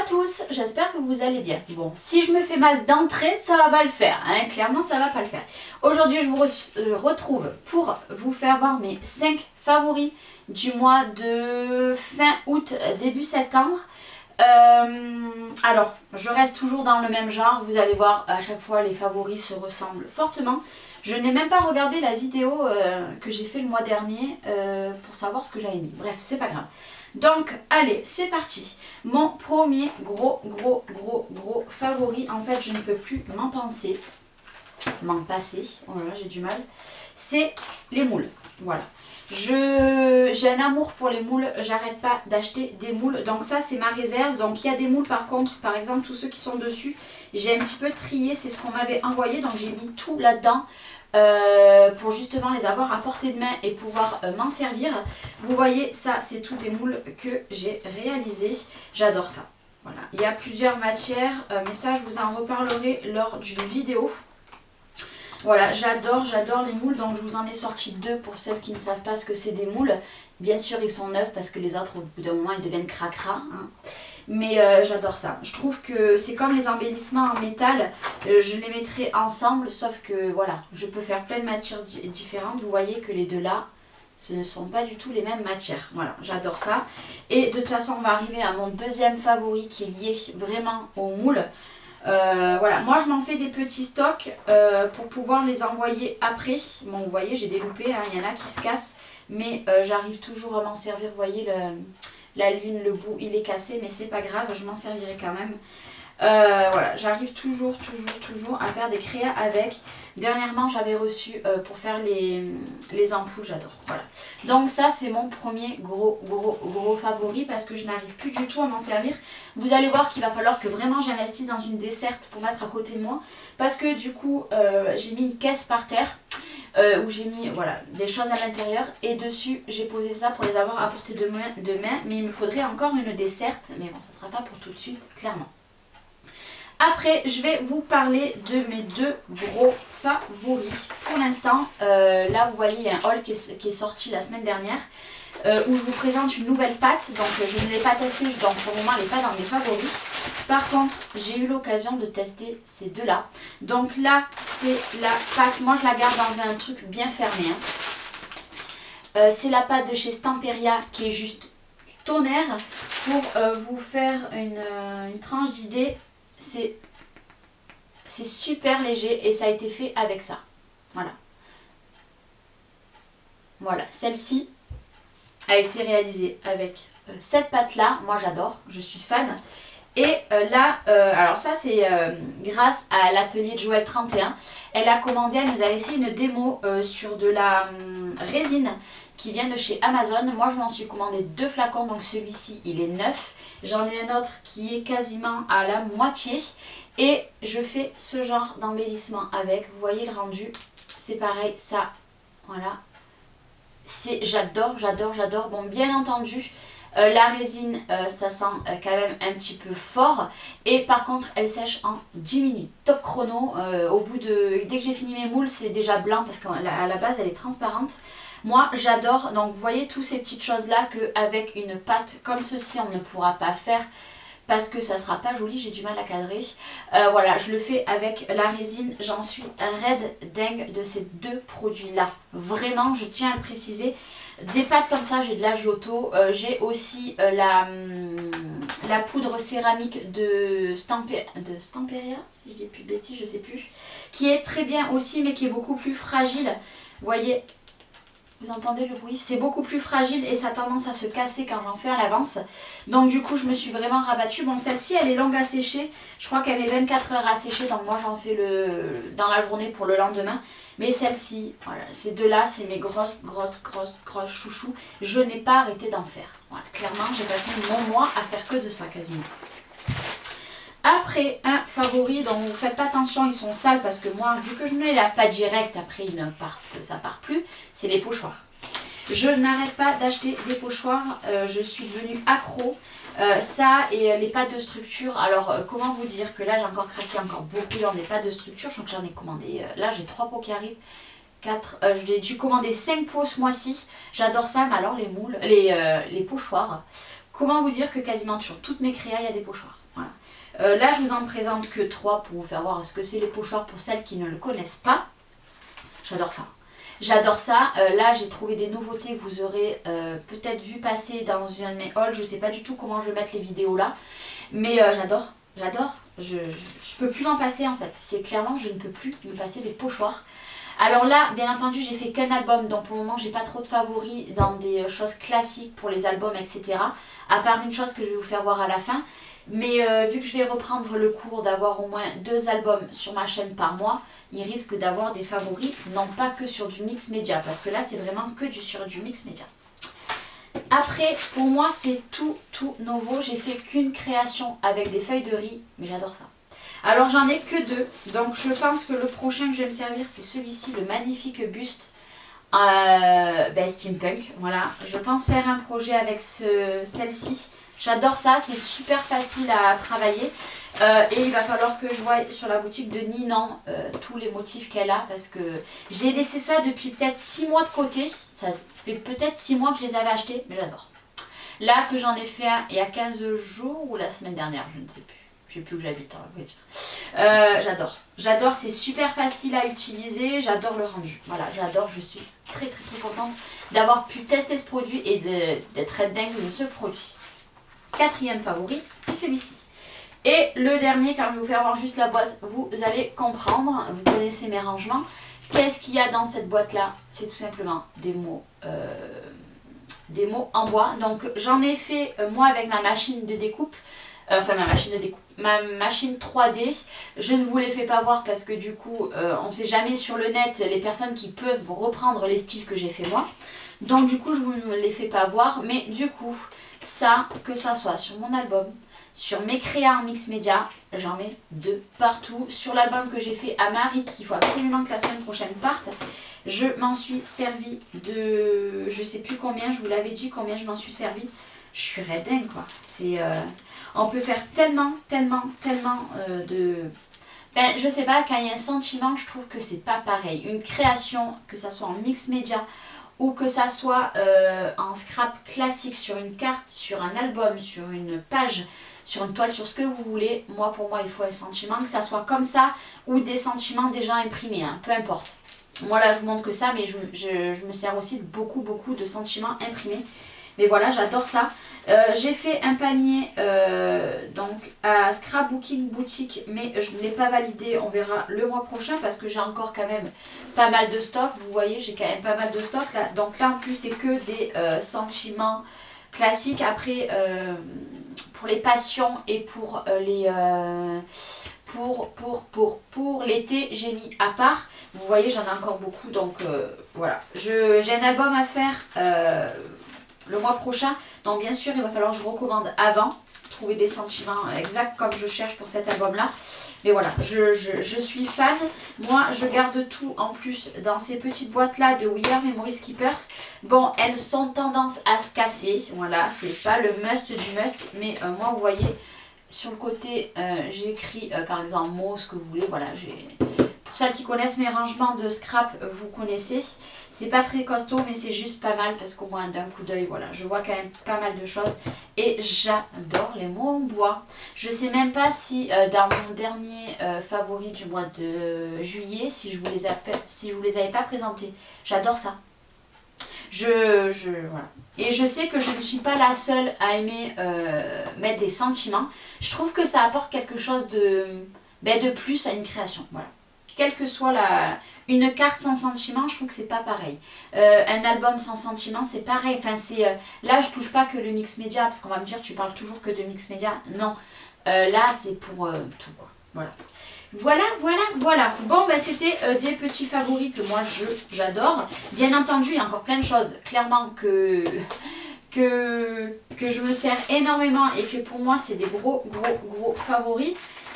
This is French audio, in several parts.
tous, j'espère que vous allez bien. Bon, si je me fais mal d'entrée, ça va pas le faire, hein. Clairement ça va pas le faire. Aujourd'hui je vous retrouve pour vous faire voir mes 5 favoris du mois de fin août, début septembre. Alors, je reste toujours dans le même genre, vous allez voir à chaque fois les favoris se ressemblent fortement. Je n'ai même pas regardé la vidéo que j'ai fait le mois dernier pour savoir ce que j'avais mis. Bref, c'est pas grave. Donc, allez, c'est parti. Mon premier gros favori, en fait, je ne peux plus m'en passer. Oh là là, j'ai du mal. C'est les moules. Voilà. J'ai un amour pour les moules, j'arrête pas d'acheter des moules. Donc ça, c'est ma réserve. Donc il y a des moules par contre, par exemple, tous ceux qui sont dessus, j'ai un petit peu trié, c'est ce qu'on m'avait envoyé. Donc j'ai mis tout là-dedans. Pour justement les avoir à portée de main et pouvoir m'en servir. Vous voyez, ça c'est tous des moules que j'ai réalisés. J'adore ça. Voilà. Il y a plusieurs matières, mais ça je vous en reparlerai lors d'une vidéo. Voilà, j'adore les moules, donc je vous en ai sorti 2 pour celles qui ne savent pas ce que c'est des moules. Bien sûr ils sont neufs parce que les autres au bout d'un moment ils deviennent cracra, hein. Mais j'adore ça. Je trouve que c'est comme les embellissements en métal. Je les mettrai ensemble, sauf que voilà, je peux faire plein de matières différentes. Vous voyez que les deux là, ce ne sont pas du tout les mêmes matières. Voilà, j'adore ça. Et de toute façon, on va arriver à mon deuxième favori qui est lié vraiment aux moules. Voilà, moi je m'en fais des petits stocks pour pouvoir les envoyer après. Bon, vous voyez, j'ai des loupés, hein, il y en a qui se cassent. Mais j'arrive toujours à m'en servir, vous voyez la lune, le bout il est cassé, mais c'est pas grave, je m'en servirai quand même. Voilà, j'arrive toujours à faire des créas avec. Dernièrement j'avais reçu pour faire les ampoules, j'adore. Voilà. Donc ça c'est mon premier gros favori parce que je n'arrive plus du tout à m'en servir. Vous allez voir qu'il va falloir que vraiment j'investisse dans une desserte pour mettre à côté de moi. Parce que du coup j'ai mis une caisse par terre. Où j'ai mis voilà, des choses à l'intérieur et dessus j'ai posé ça pour les avoir à portée de main, mais il me faudrait encore une desserte, mais bon ça sera pas pour tout de suite clairement. Après je vais vous parler de mes 2 gros favoris. Pour l'instant là vous voyez il y a un haul qui est sorti la semaine dernière où je vous présente une nouvelle pâte. Donc je ne l'ai pas testée, donc pour le moment elle n'est pas dans mes favoris. Par contre j'ai eu l'occasion de tester ces 2 là. Donc là c'est la pâte, moi je la garde dans un truc bien fermé, hein. C'est la pâte de chez Stamperia qui est juste tonnerre. Pour vous faire une tranche d'idée, c'est super léger et ça a été fait avec ça. Voilà. Voilà, celle-ci a été réalisée avec cette pâte là. Moi j'adore, je suis fan. Et là, alors ça c'est grâce à l'atelier de Joël 31. Elle a commandé, elle nous avait fait une démo sur de la résine qui vient de chez Amazon. Moi je m'en suis commandé 2 flacons, donc celui-ci il est neuf. J'en ai un autre qui est quasiment à la moitié. Et je fais ce genre d'embellissement avec. Vous voyez le rendu, c'est pareil, ça, voilà. J'adore. Bon, bien entendu, la résine, ça sent quand même un petit peu fort. Et par contre, elle sèche en 10 minutes. Top chrono. Dès que j'ai fini mes moules, c'est déjà blanc parce qu'à la base, elle est transparente. Moi, j'adore. Donc, vous voyez, toutes ces petites choses-là qu'avec une pâte comme ceci, on ne pourra pas faire. Parce que ça sera pas joli, j'ai du mal à cadrer. Voilà, je le fais avec la résine. J'en suis raide dingue de ces 2 produits-là. Vraiment, je tiens à le préciser. Des pâtes comme ça, j'ai de la Giotto. J'ai aussi la poudre céramique de Stamperia, si je dis plus de bêtises, je sais plus. Qui est très bien aussi, mais qui est beaucoup plus fragile. Vous voyez, vous entendez le bruit? C'est beaucoup plus fragile et ça a tendance à se casser quand j'en fais à l'avance. Donc du coup je me suis vraiment rabattue. Bon, celle-ci elle est longue à sécher. Je crois qu'elle met 24 heures à sécher. Donc moi j'en fais dans la journée pour le lendemain. Mais celle-ci, voilà, ces 2 là c'est mes grosses chouchous. Je n'ai pas arrêté d'en faire. Voilà, clairement j'ai passé mon mois à faire que de ça quasiment. Après, un favori, donc vous faites pas attention, ils sont sales parce que moi, vu que je ne les lave pas direct, après ça part plus, c'est les pochoirs. Je n'arrête pas d'acheter des pochoirs, je suis devenue accro. Ça et les pâtes de structure, alors comment vous dire que là j'ai encore craqué encore beaucoup dans des pâtes de structure, je crois que j'en ai commandé, là j'ai 3 pots qui arrivent. 4, j'ai dû commander 5 pots ce mois-ci, j'adore ça, mais alors les moules, les pochoirs. comment vous dire que quasiment sur toutes mes créas, il y a des pochoirs. Voilà. Là, je vous en présente que 3 pour vous faire voir ce que c'est les pochoirs pour celles qui ne le connaissent pas. J'adore ça. J'adore ça. Là, j'ai trouvé des nouveautés que vous aurez peut-être vu passer dans un de mes hauls. Je ne sais pas du tout comment je vais mettre les vidéos là. Mais j'adore. J'adore. Je peux plus m'en passer en fait. C'est clairement, je ne peux plus me passer des pochoirs. Alors là, bien entendu, j'ai fait qu'un album. Donc pour le moment, j'ai pas trop de favoris dans des choses classiques pour les albums, etc. À part une chose que je vais vous faire voir à la fin. Mais vu que je vais reprendre le cours d'avoir au moins 2 albums sur ma chaîne par mois, il risque d'avoir des favoris, non pas que sur du mix média, parce que là c'est vraiment que sur du mix média. Après, pour moi c'est tout nouveau, j'ai fait qu'une création avec des feuilles de riz, mais j'adore ça. Alors j'en ai que 2, donc je pense que le prochain que je vais me servir c'est celui-ci, le magnifique buste steampunk. Voilà, je pense faire un projet avec celle-ci. J'adore ça, c'est super facile à travailler. Et il va falloir que je voie sur la boutique de Ninan tous les motifs qu'elle a. Parce que j'ai laissé ça depuis peut-être 6 mois de côté. Ça fait peut-être 6 mois que je les avais achetés, mais j'adore. Là que j'en ai fait un il y a 15 jours ou la semaine dernière, je ne sais plus. Je ne sais plus où j'habite, on va dire. J'adore. J'adore, c'est super facile à utiliser. J'adore le rendu. Voilà, j'adore, je suis très contente d'avoir pu tester ce produit et d'être dingue de ce produit. 4e favori, c'est celui-ci. Et le dernier, car je vais vous faire voir juste la boîte, vous allez comprendre, vous connaissez mes rangements. Qu'est-ce qu'il y a dans cette boîte-là? C'est tout simplement des mots en bois. Donc j'en ai fait, moi, avec ma machine de découpe, ma machine 3D. Je ne vous les fais pas voir parce que du coup, on ne sait jamais sur le net les personnes qui peuvent reprendre les styles que j'ai fait moi. Donc du coup, je ne vous les fais pas voir, mais du coup... Ça, que ça soit sur mon album, sur mes créas en mix média, j'en mets 2 partout. Sur l'album que j'ai fait à Marie, qu'il faut absolument que la semaine prochaine parte, je m'en suis servi de... Je sais plus combien, je vous l'avais dit combien je m'en suis servi. Je suis dingue quoi. On peut faire tellement de... Ben, je sais pas, quand il y a un sentiment, je trouve que c'est pas pareil. Une création, que ça soit en mix média, ou que ça soit en scrap classique sur une carte, sur un album, sur une page, sur une toile, sur ce que vous voulez. Moi, pour moi, il faut un sentiment, que ça soit comme ça ou des sentiments déjà imprimés, hein, peu importe. Moi là, je vous montre que ça, mais je me sers aussi de beaucoup de sentiments imprimés. Mais voilà, j'adore ça. J'ai fait un panier donc à Scrapbooking Boutique, mais je ne l'ai pas validé. On verra le mois prochain parce que j'ai encore quand même pas mal de stock. Vous voyez, j'ai quand même pas mal de stock là. Donc là, en plus, c'est que des sentiments classiques. Après, pour les passions et pour les... Pour l'été, j'ai mis à part. Vous voyez, j'en ai encore beaucoup. Donc voilà. J'ai un album à faire le mois prochain. Donc bien sûr, il va falloir que je recommande avant. Trouver des sentiments exacts comme je cherche pour cet album-là. Mais voilà, je suis fan. Moi, je garde tout en plus dans ces petites boîtes-là de We Are Memories Keepers. Bon, elles sont tendance à se casser. Voilà, c'est pas le must du must. Mais moi, vous voyez... Sur le côté, j'ai écrit par exemple mot, ce que vous voulez. Voilà, pour celles qui connaissent mes rangements de scrap, vous connaissez. C'est pas très costaud, mais c'est juste pas mal parce qu'au moins d'un coup d'œil, voilà, je vois quand même pas mal de choses. Et j'adore les mots en bois. Je sais même pas si dans mon dernier favori du mois de juillet, si je vous les avais pas présentés. J'adore ça. Voilà. Et je sais que je ne suis pas la seule à aimer mettre des sentiments. Je trouve que ça apporte quelque chose de plus à une création. Voilà. Quelle que soit une carte sans sentiment, je trouve que c'est pas pareil. Un album sans sentiment, c'est pareil. Enfin, là, je touche pas que le mix média, parce qu'on va me dire, tu parles toujours que de mix média. Non, là, c'est pour tout, quoi. Voilà. Voilà. Bon, bah, c'était des petits favoris que moi, j'adore. Bien entendu, il y a encore plein de choses, clairement, que je me sers énormément et que pour moi, c'est des gros favoris.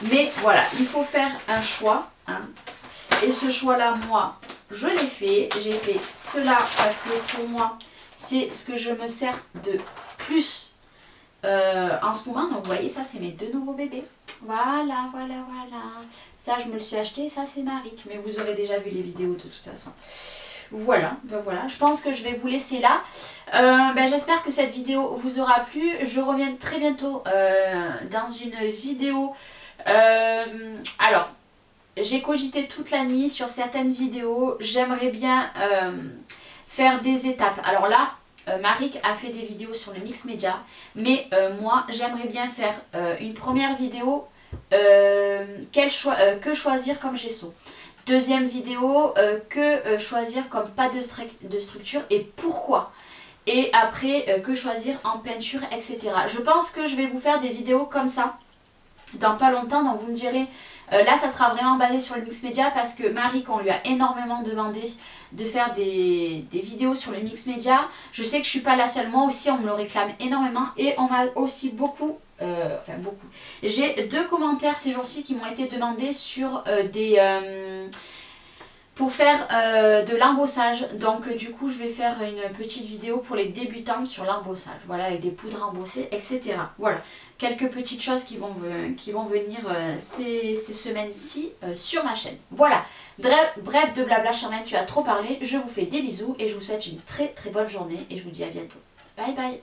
Mais voilà, il faut faire un choix. Hein. Et ce choix-là, moi, je l'ai fait. J'ai fait cela parce que pour moi, c'est ce que je me sers de plus en ce moment. Donc, vous voyez, ça, c'est mes 2 nouveaux bébés. Voilà. Ça, je me le suis acheté. Ça, c'est Marik. Mais vous aurez déjà vu les vidéos de toute façon. Voilà, ben voilà, je pense que je vais vous laisser là. J'espère que cette vidéo vous aura plu. Je reviens très bientôt dans une vidéo. Alors, j'ai cogité toute la nuit sur certaines vidéos. J'aimerais bien faire des étapes. Alors là, Marik a fait des vidéos sur le mix média. Mais moi, j'aimerais bien faire une première vidéo que choisir comme gesso. Deuxième vidéo, que choisir comme pas de structure et pourquoi. Et après, que choisir en peinture, etc. Je pense que je vais vous faire des vidéos comme ça dans pas longtemps. Donc vous me direz, là ça sera vraiment basé sur le mix média parce que Marie, on lui a énormément demandé de faire des vidéos sur le mix média. Je sais que je suis pas la seule, moi aussi on me le réclame énormément et on m'a aussi beaucoup. J'ai 2 commentaires ces jours-ci qui m'ont été demandés sur pour faire de l'embossage. Donc du coup je vais faire une petite vidéo pour les débutants sur l'embossage. Voilà, avec des poudres embossées, etc. Voilà, quelques petites choses qui vont venir ces semaines-ci sur ma chaîne. Voilà, bref de blabla Charmaine, tu as trop parlé. Je vous fais des bisous et je vous souhaite une très très bonne journée et je vous dis à bientôt. Bye bye.